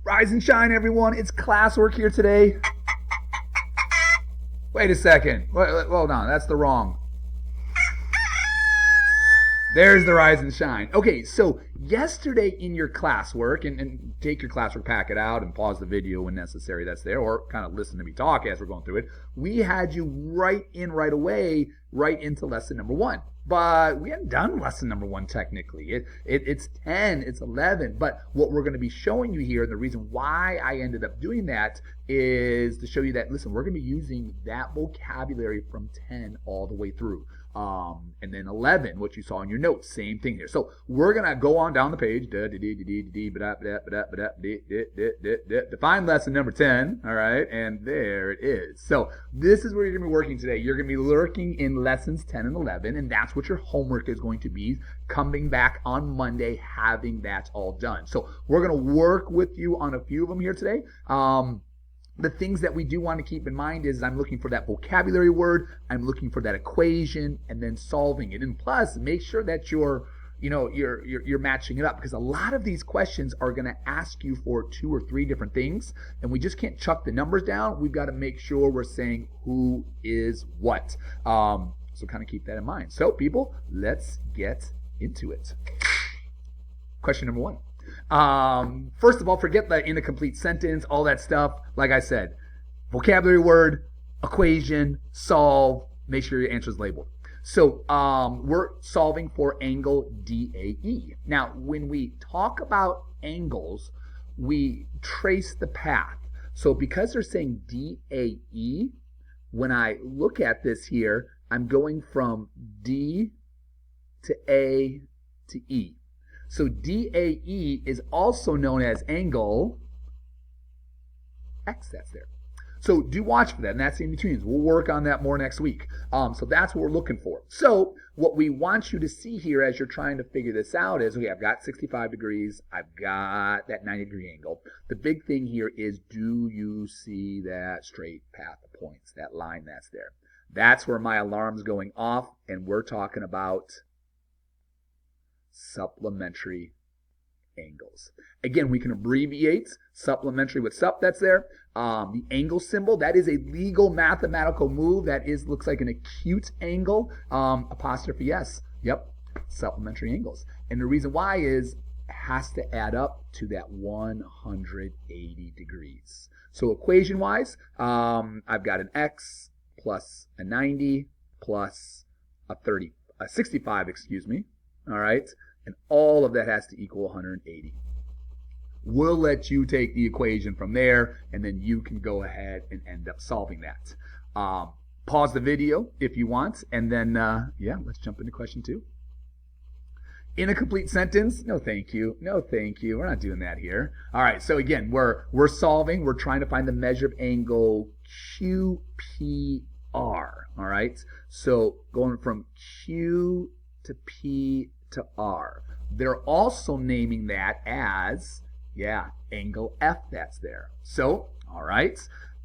Rise and shine, everyone. It's classwork here today. Wait a second. Hold on. That's the wrong. There's the rise and shine. Okay, so yesterday in your classwork, and take your classwork packet out and pause the video when necessary, that's there, or kind of listen to me talk as we're going through it. We had you right away, right into lesson number 1. But we hadn't done lesson number 1 technically. It's 10, it's 11. But what we're going to be showing you here, and the reason why I ended up doing that is to show you that, listen, we're going to be using that vocabulary from 10 all the way through. And then 11, what you saw in your notes, same thing there. So we're going to go on down the page, define lesson number 10, all right, and there it is. So this is where you're going to be working today. You're going to be lurking in lessons 10 and 11, and that's what your homework is going to be, coming back on Monday, having that all done. So we're going to work with you on a few of them here today. The things that we do want to keep in mind is I'm looking for that vocabulary word, I'm looking for that equation, and then solving it. And plus, make sure that you're matching it up, because a lot of these questions are going to ask you for 2 or 3 different things, and we just can't chuck the numbers down. We've got to make sure we're saying who is what. So kind of keep that in mind. So people, let's get into it. Question number 1. First of all, forget the in a complete sentence, all that stuff. Like I said, vocabulary word, equation, solve, make sure your answer is labeled. So we're solving for angle DAE. Now, when we talk about angles, we trace the path. So because they're saying DAE, when I look at this here, I'm going from D to A to E. So DAE is also known as angle X, that's there. So do watch for that, and that's in between. We'll work on that more next week. So that's what we're looking for. So what we want you to see here as you're trying to figure this out is, okay, I've got 65 degrees. I've got that 90-degree angle. The big thing here is, do you see that straight path of points, that line that's there? That's where my alarm's going off, and we're talking about supplementary angles. Again, we can abbreviate supplementary with sup, that's there. The angle symbol, that is a legal mathematical move. That looks like an acute angle, apostrophe S. Yep, supplementary angles. And the reason why is it has to add up to that 180 degrees. So equation-wise, I've got an X plus a 90 plus a 65, excuse me. All right, and all of that has to equal 180. We'll let you take the equation from there, and then you can go ahead and end up solving that. Pause the video if you want, and then, let's jump into question 2. In a complete sentence, no thank you, no thank you. We're not doing that here. All right, so again, we're solving. We're trying to find the measure of angle QPR. All right, so going from Q to P to R. They're also naming that as, angle F that's there. So, all right,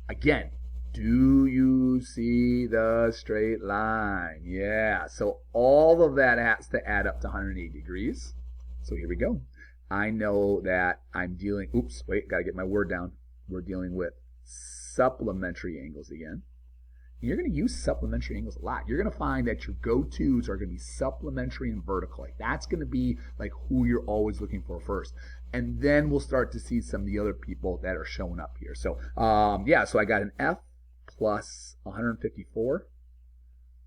again, do you see the straight line? Yeah, so all of that has to add up to 180 degrees. So here we go. I know that I'm dealing, got to get my word down. We're dealing with supplementary angles again. You're going to use supplementary angles a lot. You're going to find that your go-tos are going to be supplementary and vertical. Like that's going to be like who you're always looking for first. And then we'll start to see some of the other people that are showing up here. So, so I got an F plus 154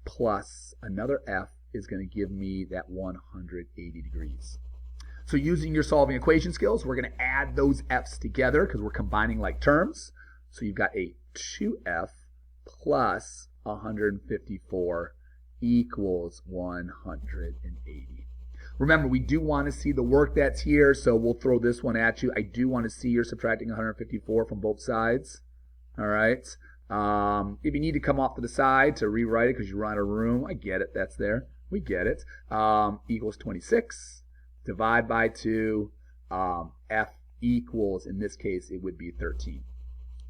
plus another F is going to give me that 180 degrees. So using your solving equation skills, we're going to add those F's together because we're combining like terms. So you've got a 2F plus 154 equals 180. Remember, we do want to see the work that's here, so we'll throw this one at you. I do want to see you're subtracting 154 from both sides. All right. If you need to come off to the side to rewrite it because you run out of room, I get it. That's there. We get it. Equals 26. Divide by 2. F equals, in this case, it would be 13.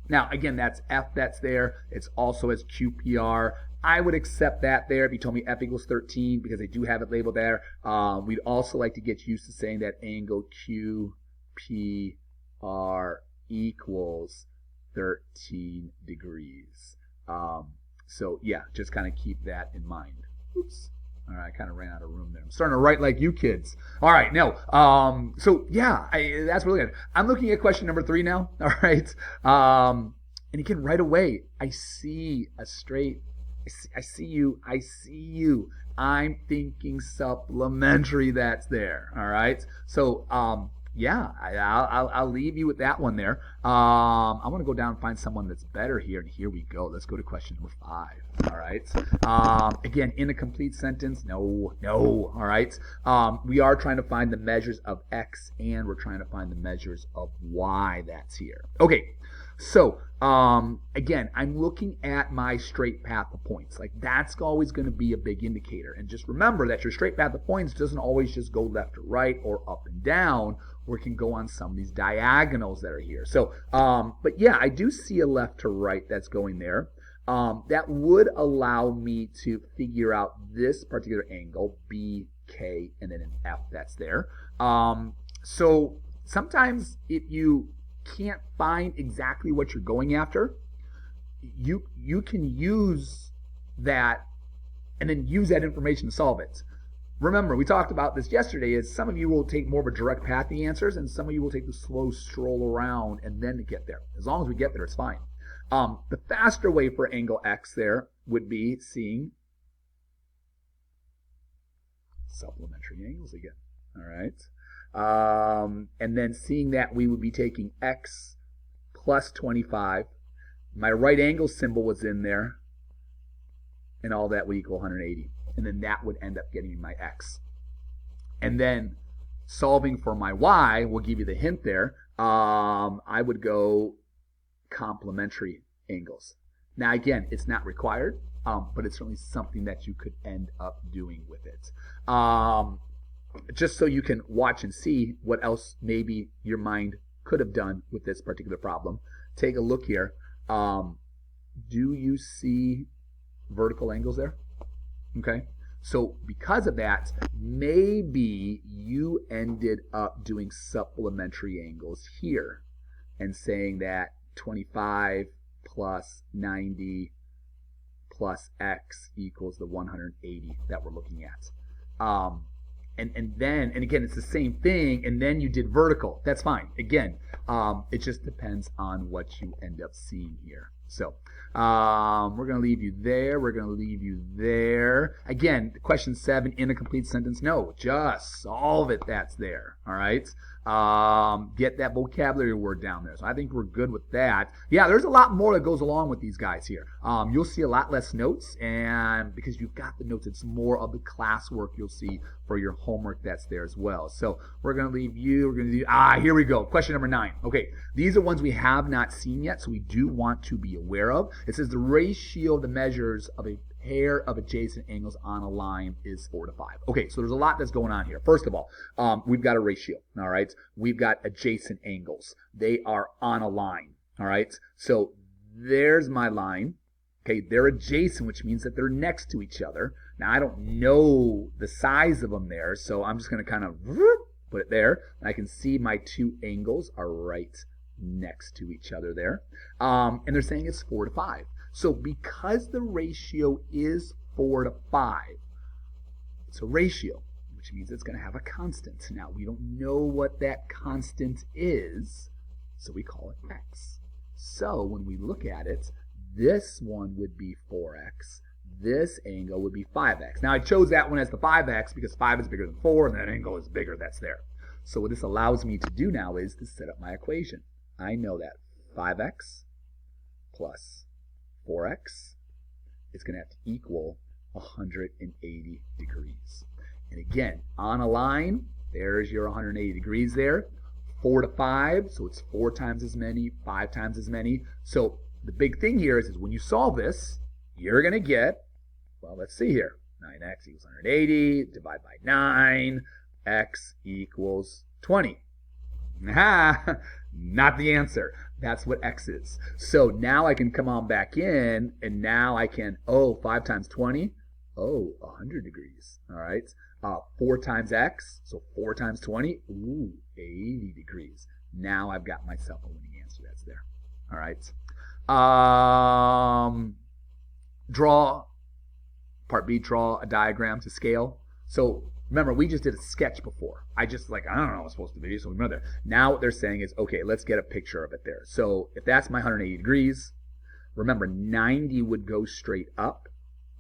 Now, again, that's F that's there. It's also as QPR. I would accept that there if you told me F equals 13 because I do have it labeled there. We'd also like to get used to saying that angle QPR equals 13 degrees. So yeah, just kind of keep that in mind. Oops. All right, I kind of ran out of room there. I'm starting to write like you kids. All right, no. So yeah, that's really good. I'm looking at question number 3 now. All right. And again, right away, I see a straight. I see you. I see you. I'm thinking supplementary. That's there. All right. So yeah, I'll leave you with that one there. I want to go down and find someone that's better here, and here we go. Let's go to question number 5. All right. Again, in a complete sentence, no. All right. We are trying to find the measures of x, and we're trying to find the measures of y. That's here. Okay. So again, I'm looking at my straight path of points. Like that's always going to be a big indicator. And just remember that your straight path of points doesn't always just go left or right or up and down, or it can go on some of these diagonals that are here. So, but yeah, I do see a left to right that's going there. That would allow me to figure out this particular angle, B, K, and then an F that's there. So sometimes if you can't find exactly what you're going after, you can use that and then use that information to solve it. Remember, we talked about this yesterday, is some of you will take more of a direct path to the answers, and some of you will take the slow stroll around and then get there. As long as we get there, it's fine. The faster way for angle X there would be seeing supplementary angles again. All right. And then seeing that we would be taking X plus 25. My right angle symbol was in there, and all that would equal 180. And then that would end up getting me my X. And then solving for my Y will give you the hint there. I would go complementary angles. Now again, it's not required, but it's certainly something that you could end up doing with it. Just so you can watch and see what else maybe your mind could have done with this particular problem. Take a look here. Do you see vertical angles there? Okay. So because of that, maybe you ended up doing supplementary angles here and saying that 25 plus 90 plus X equals the 180 that we're looking at. And again, it's the same thing, and then you did vertical. That's fine. Again, it just depends on what you end up seeing here. So we're going to leave you there. We're going to leave you there. Again, question 7, in a complete sentence. No, just solve it. That's there. All right. Get that vocabulary word down there. So I think we're good with that. Yeah, there's a lot more that goes along with these guys here. You'll see a lot less notes, and because you've got the notes, it's more of the classwork you'll see for your homework that's there as well. So we're going to leave you. We're going to do, here we go. Question number 9. Okay, these are ones we have not seen yet, so we do want to be aware of. It says the ratio of the measures of a pair of adjacent angles on a line is 4 to 5. Okay, so there's a lot that's going on here. First of all, we've got a ratio, all right? We've got adjacent angles. They are on a line, all right? So there's my line. Okay, they're adjacent, which means that they're next to each other. Now, I don't know the size of them there, so I'm just going to kind of put it there. And I can see my two angles are right next to each other there. And they're saying it's 4 to 5. So because the ratio is 4 to 5, it's a ratio, which means it's going to have a constant. Now, we don't know what that constant is, so we call it x. So when we look at it, this one would be 4x. This angle would be 5x. Now, I chose that one as the 5x because 5 is bigger than 4, and that angle is bigger. That's there. So what this allows me to do now is to set up my equation. I know that 5x plus 4x is going to have to equal 180 degrees. And again, on a line, there's your 180 degrees there. 4 to 5, so it's 4 times as many, 5 times as many. So the big thing here is when you solve this, you're going to get, well, let's see here. 9x equals 180, divide by 9, x equals 20. Not the answer. That's what x is. So now I can come on back in, and now I can, 5 times 20, 100 degrees. All right. 4 times x, so 4 times 20, 80 degrees. Now I've got myself a winning answer that's there. All right. Part B, draw a diagram to scale. So remember, we just did a sketch before. I don't know what's supposed to be, so we remember that. Now what they're saying is, okay, let's get a picture of it there. So if that's my 180 degrees, remember 90 would go straight up,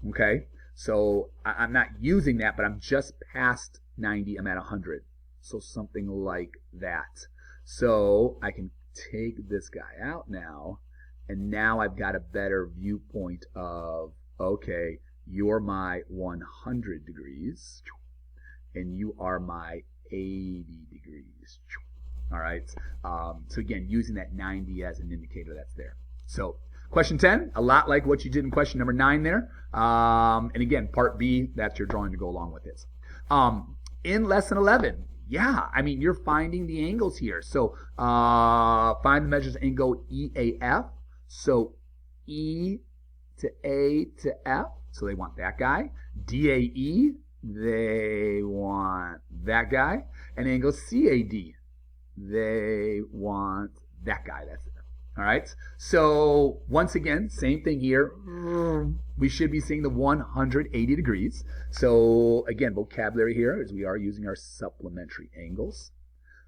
okay? So I'm not using that, but I'm just past 90, I'm at 100. So something like that. So I can take this guy out now, and now I've got a better viewpoint of, okay, you're my 100 degrees, and you are my 80 degrees. All right. So again, using that 90 as an indicator that's there. So question 10, a lot like what you did in question number 9 there. And again, part B, that's your drawing to go along with this. In lesson 11, yeah, I mean, you're finding the angles here. So find the measures of angle EAF. So E to A to F. So they want that guy. DAE, they want that guy. And angle CAD, they want that guy. That's it. All right. So once again, same thing here. We should be seeing the 180 degrees. So again, vocabulary here is we are using our supplementary angles.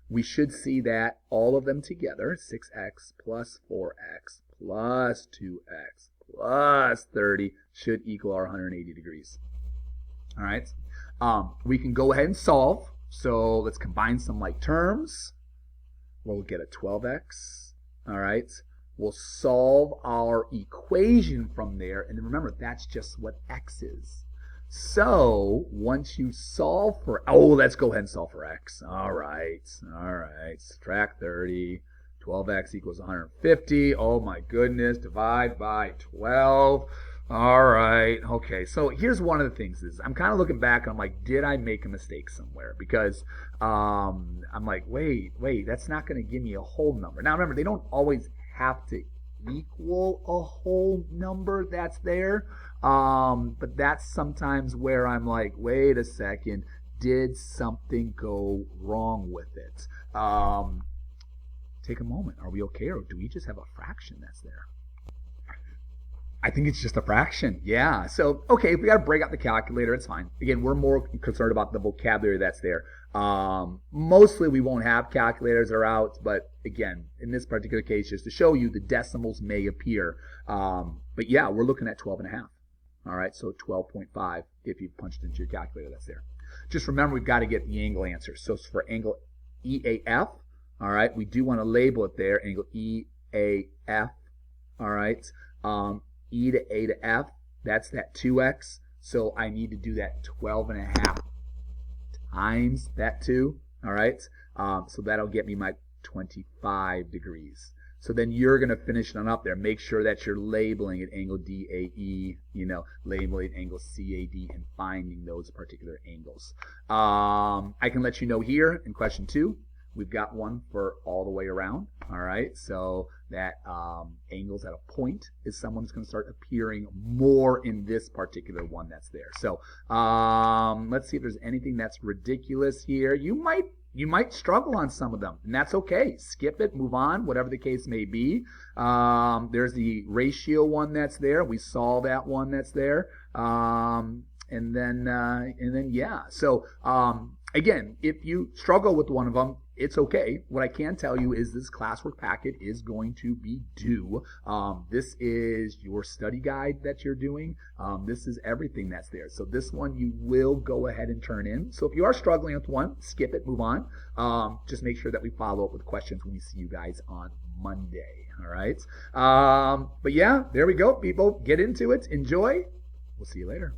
We should see that all of them together, 6x plus 4x plus 2x plus 30 should equal our 180 degrees. All right. We can go ahead and solve. So let's combine some like terms. We'll get a 12x. All right. We'll solve our equation from there. And then remember, that's just what x is. So once you solve for, let's go ahead and solve for x. All right. Subtract 30. 12x equals 150. Oh my goodness. Divide by 12. All right. Okay. So here's one of the things is I'm kind of looking back and I'm like, did I make a mistake somewhere? Because I'm like, wait, that's not going to give me a whole number. Now remember, they don't always have to equal a whole number that's there. But that's sometimes where I'm like, wait a second, did something go wrong with it? Take a moment. Are we okay, or do we just have a fraction that's there? I think it's just a fraction. Yeah. So, okay, if we got to break out the calculator, it's fine. Again, we're more concerned about the vocabulary that's there. Mostly we won't have calculators that are out, but again, in this particular case, just to show you, the decimals may appear. But yeah, we're looking at 12.5. All right, so 12.5 if you punched into your calculator that's there. Just remember, we've got to get the angle answer. So for angle EAF, all right, we do want to label it there, angle EAF, all right. E to A to F, that's that 2x. So I need to do that 12.5 times that 2, all right. So that'll get me my 25 degrees. So then you're going to finish it on up there. Make sure that you're labeling it angle DAE, labeling angle CAD and finding those particular angles. I can let you know here in question 2, we've got one for all the way around. All right. So that angles at a point is someone who's going to start appearing more in this particular one that's there. So let's see if there's anything that's ridiculous here. You might struggle on some of them, and that's okay. Skip it, move on, whatever the case may be. There's the ratio one that's there. We saw that one that's there. And then yeah. So again, if you struggle with one of them, it's okay. What I can tell you is this classwork packet is going to be due. This is your study guide that you're doing. This is everything that's there. So this one you will go ahead and turn in. So if you are struggling with one, skip it, move on. Just make sure that we follow up with questions when we see you guys on Monday. All right. But yeah, there we go, people. Get into it. Enjoy. We'll see you later.